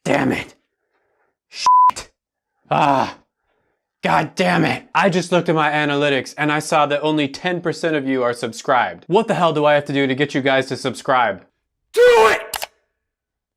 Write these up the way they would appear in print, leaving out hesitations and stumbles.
Damn it. Shit. God damn it. I just looked at my analytics and I saw that only 10% of you are subscribed. What the hell do I have to do to get you guys to subscribe? Do it!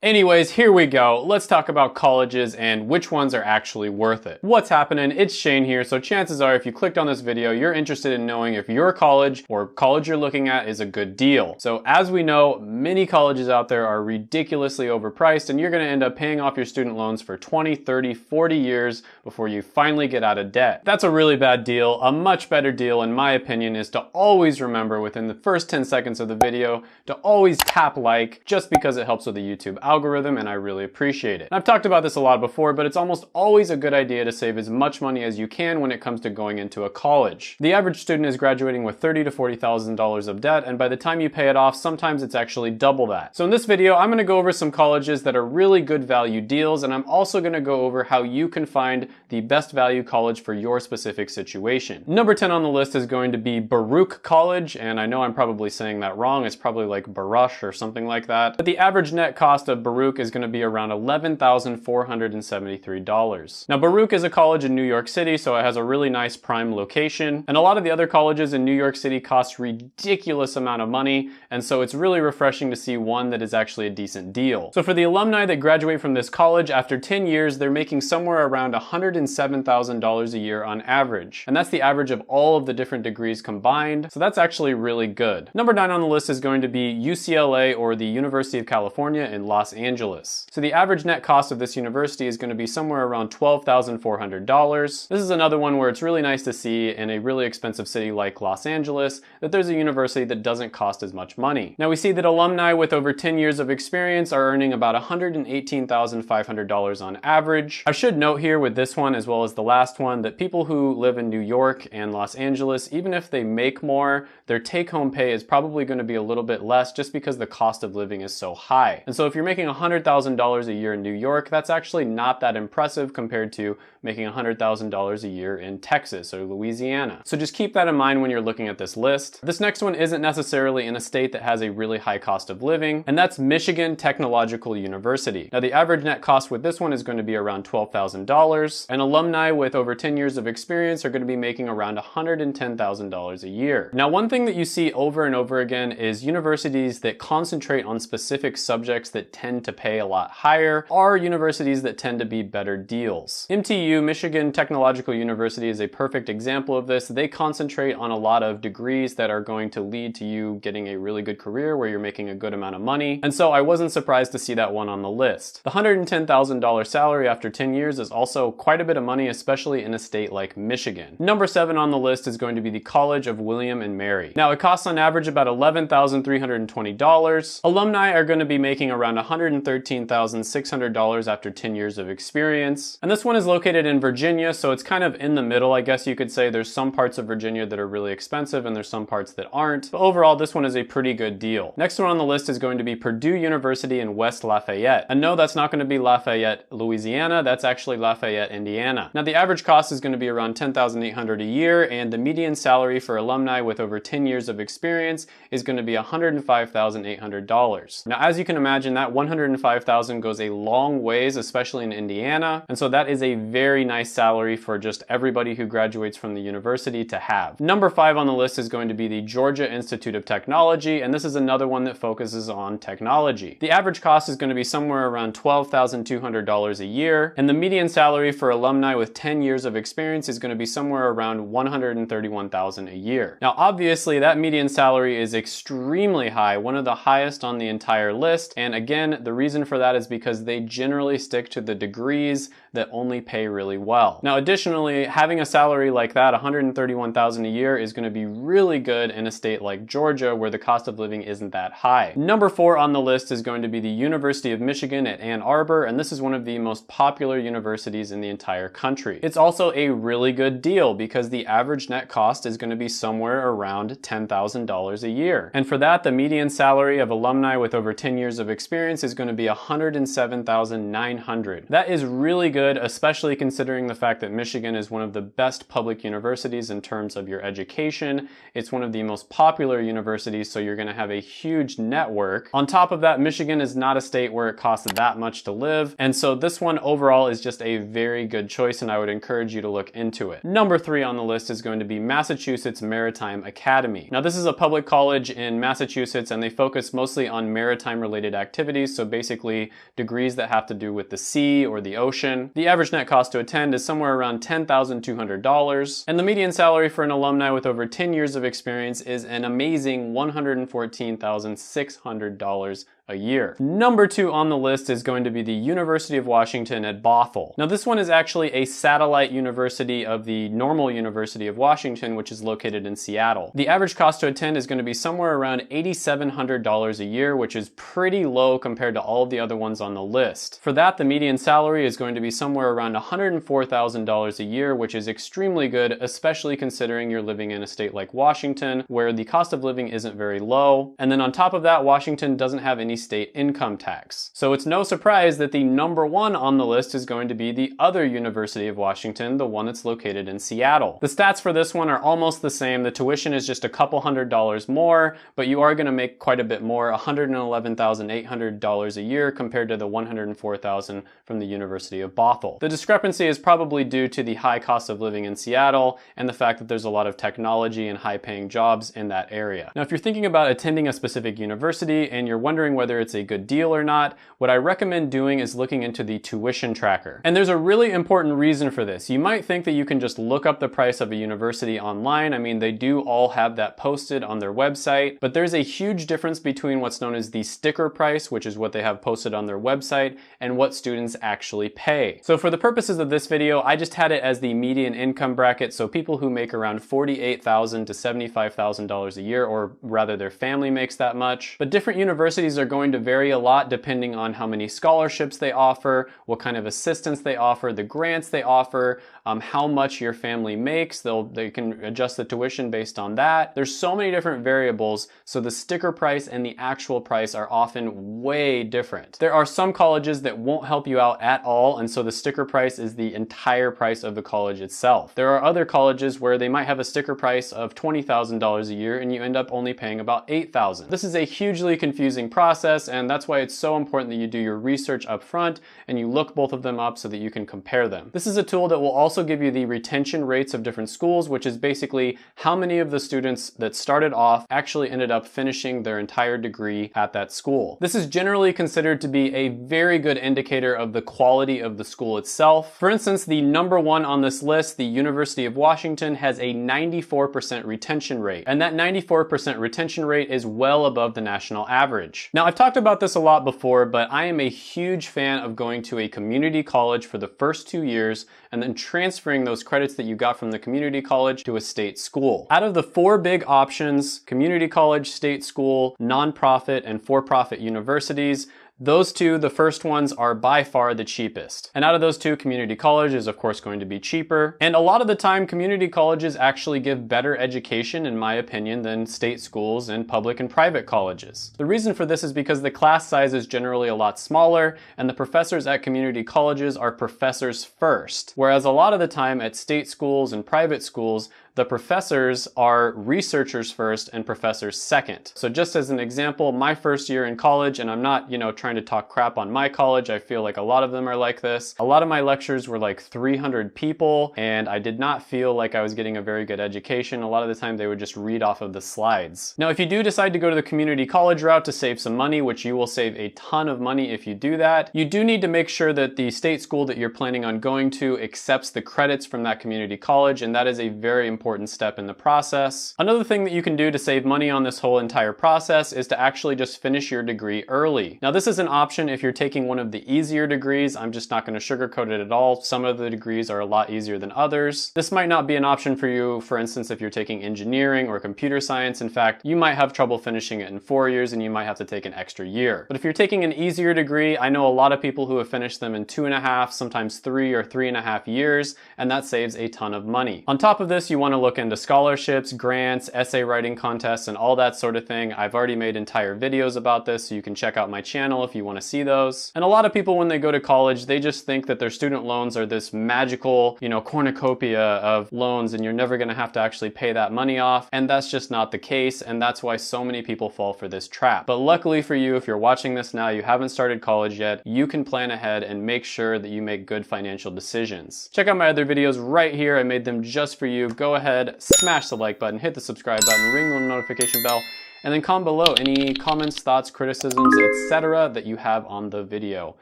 Anyways, here we go. Let's talk about colleges and which ones are actually worth it. What's happening? It's Shane here. So chances are if you clicked on this video, you're interested in knowing if your college or college you're looking at is a good deal. So as we know, many colleges out there are ridiculously overpriced and you're gonna end up paying off your student loans for 20, 30, 40 years before you finally get out of debt. That's a really bad deal. A much better deal, in my opinion, is to always remember within the first 10 seconds of the video to always tap like, just because it helps with the YouTube algorithm and I really appreciate it. And I've talked about this a lot before, but it's almost always a good idea to save as much money as you can when it comes to going into a college. The average student is graduating with $30,000 to $40,000 of debt, and by the time you pay it off, sometimes it's actually double that. So in this video, I'm gonna go over some colleges that are really good value deals, and I'm also gonna go over how you can find the best value college for your specific situation. Number 10 on the list is going to be Baruch College, and I know I'm probably saying that wrong. It's probably like Baruch or something like that. But the average net cost of Baruch is going to be around $11,473. Now Baruch is a college in New York City, so it has a really nice prime location, and a lot of the other colleges in New York City cost ridiculous amount of money, and so it's really refreshing to see one that is actually a decent deal. So for the alumni that graduate from this college, after 10 years, they're making somewhere around $107,000 a year on average, and that's the average of all of the different degrees combined, so that's actually really good. Number 9 on the list is going to be UCLA, or the University of California in Los Angeles. So the average net cost of this university is going to be somewhere around $12,400. This is another one where it's really nice to see in a really expensive city like Los Angeles that there's a university that doesn't cost as much money. Now we see that alumni with over 10 years of experience are earning about $118,500 on average. I should note here with this one as well as the last one that people who live in New York and Los Angeles, even if they make more, their take-home pay is probably going to be a little bit less just because the cost of living is so high. And so if you're making $100,000 a year in New York, that's actually not that impressive compared to making $100,000 a year in Texas or Louisiana. So just keep that in mind when you're looking at this list. This next one isn't necessarily in a state that has a really high cost of living, and that's Michigan Technological University. Now the average net cost with this one is going to be around $12,000, and alumni with over 10 years of experience are going to be making around $110,000 a year. Now one thing that you see over and over again is universities that concentrate on specific subjects that tend to pay a lot higher are universities that tend to be better deals. MTU, Michigan Technological University, is a perfect example of this. They concentrate on a lot of degrees that are going to lead to you getting a really good career where you're making a good amount of money, and so I wasn't surprised to see that one on the list. The $110,000 salary after 10 years is also quite a bit of money, especially in a state like Michigan. Number 7 on the list is going to be the College of William and Mary. Now it costs on average about $11,320. Alumni are going to be making around $113,600 after 10 years of experience. And this one is located in Virginia, so it's kind of in the middle, I guess you could say. There's some parts of Virginia that are really expensive and there's some parts that aren't. But overall, this one is a pretty good deal. Next one on the list is going to be Purdue University in West Lafayette. And no, that's not going to be Lafayette, Louisiana. That's actually Lafayette, Indiana. Now the average cost is going to be around $10,800 a year, and the median salary for alumni with over 10 years of experience is going to be $105,800. Now as you can imagine, that $105,000 goes a long ways, especially in Indiana, and so that is a very nice salary for just everybody who graduates from the university to have. Number 5 on the list is going to be the Georgia Institute of Technology, and this is another one that focuses on technology. The average cost is going to be somewhere around $12,200 a year, and the median salary for alumni with 10 years of experience is going to be somewhere around $131,000 a year. Now obviously that median salary is extremely high, one of the highest on the entire list, and again, the reason for that is because they generally stick to the degrees that only pay really well. Now additionally, having a salary like that, $131,000 a year, is going to be really good in a state like Georgia where the cost of living isn't that high. Number 4 on the list is going to be the University of Michigan at Ann Arbor, and this is one of the most popular universities in the entire country. It's also a really good deal because the average net cost is going to be somewhere around $10,000 a year. And for that, the median salary of alumni with over 10 years of experience is going to be $107,900. That is really good, especially considering the fact that Michigan is one of the best public universities in terms of your education. It's one of the most popular universities, so you're going to have a huge network. On top of that, Michigan is not a state where it costs that much to live, and so this one overall is just a very good choice, and I would encourage you to look into it. Number 3 on the list is going to be Massachusetts Maritime Academy. Now, this is a public college in Massachusetts, and they focus mostly on maritime related activities, so basically degrees that have to do with the sea or the ocean. The average net cost to attend is somewhere around $10,200, and the median salary for an alumni with over 10 years of experience is an amazing $114,600 a year. Number 2 on the list is going to be the University of Washington at Bothell. Now, this one is actually a satellite university of the normal University of Washington, which is located in Seattle. The average cost to attend is going to be somewhere around $8,700 a year, which is pretty low compared to all of the other ones on the list. For that, the median salary is going to be somewhere around $104,000 a year, which is extremely good, especially considering you're living in a state like Washington, where the cost of living isn't very low. And then on top of that, Washington doesn't have any state income tax. So it's no surprise that the number 1 on the list is going to be the other University of Washington, the one that's located in Seattle. The stats for this one are almost the same. The tuition is just a couple $100s more, but you are going to make quite a bit more, $111,800 a year compared to the $104,000 from the University of Bothell. The discrepancy is probably due to the high cost of living in Seattle and the fact that there's a lot of technology and high-paying jobs in that area. Now, if you're thinking about attending a specific university and you're wondering whether it's a good deal or not, what I recommend doing is looking into the tuition tracker. And there's a really important reason for this. You might think that you can just look up the price of a university online. I mean, they do all have that posted on their website, but there's a huge difference between what's known as the sticker price, which is what they have posted on their website, and what students actually pay. So for the purposes of this video, I just had it as the median income bracket, so people who make around $48,000 to $75,000 a year, or rather their family makes that much. But different universities are going to vary a lot depending on how many scholarships they offer, what kind of assistance they offer, the grants they offer, how much your family makes. They can adjust the tuition based on that. There's so many different variables, so the sticker price and the actual price are often way different. There are some colleges that won't help you out at all, and so the sticker price is the entire price of the college itself. There are other colleges where they might have a sticker price of $20,000 a year and you end up only paying about $8,000. This is a hugely confusing process, and that's why it's so important that you do your research up front and you look both of them up so that you can compare them. This is a tool that will also give you the retention rates of different schools, which is basically how many of the students that started off actually ended up finishing their entire degree at that school. This is generally considered to be a very good indicator of the quality of the school itself. For instance, the number 1 on this list, the University of Washington, has a 94% retention rate, and that 94% retention rate is well above the national average. Now, I've talked about this a lot before, but I am a huge fan of going to a community college for the first 2 years and then transferring those credits that you got from the community college to a state school. Out of the 4 big options, community college, state school, nonprofit, and for-profit universities, those 2, the first ones, are by far the cheapest. And out of those 2, community college is of course going to be cheaper. And a lot of the time, community colleges actually give better education, in my opinion, than state schools and public and private colleges. The reason for this is because the class size is generally a lot smaller, and the professors at community colleges are professors first. Whereas a lot of the time at state schools and private schools, the professors are researchers first and professors second. So just as an example, my first year in college, and I'm not, trying to talk crap on my college, I feel like a lot of them are like this. A lot of my lectures were like 300 people, and I did not feel like I was getting a very good education. A lot of the time they would just read off of the slides. Now, if you do decide to go to the community college route to save some money, which you will save a ton of money if you do that, you do need to make sure that the state school that you're planning on going to accepts the credits from that community college, and that is a very important step in the process. Another thing that you can do to save money on this whole entire process is to actually just finish your degree early. Now, this is an option if you're taking one of the easier degrees. I'm just not going to sugarcoat it at all. Some of the degrees are a lot easier than others. This might not be an option for you, for instance, if you're taking engineering or computer science. In fact, you might have trouble finishing it in 4 years and you might have to take an extra year. But if you're taking an easier degree, I know a lot of people who have finished them in 2.5, sometimes 3 or 3.5 years, and that saves a ton of money. On top of this, you want to to look into scholarships, grants, essay writing contests, and all that sort of thing, I've already made entire videos about this, so you can check out my channel if you want to see those. And a lot of people, when they go to college, they just think that their student loans are this magical, cornucopia of loans, and you're never going to have to actually pay that money off. And that's just not the case, and that's why so many people fall for this trap. But luckily for you, if you're watching this now, you haven't started college yet, you can plan ahead and make sure that you make good financial decisions. Check out my other videos right here. I made them just for you. Go ahead, smash the like button, hit the subscribe button, ring the notification bell, and then comment below any comments, thoughts, criticisms, etc. that you have on the video.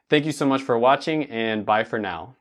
Thank you so much for watching, and bye for now.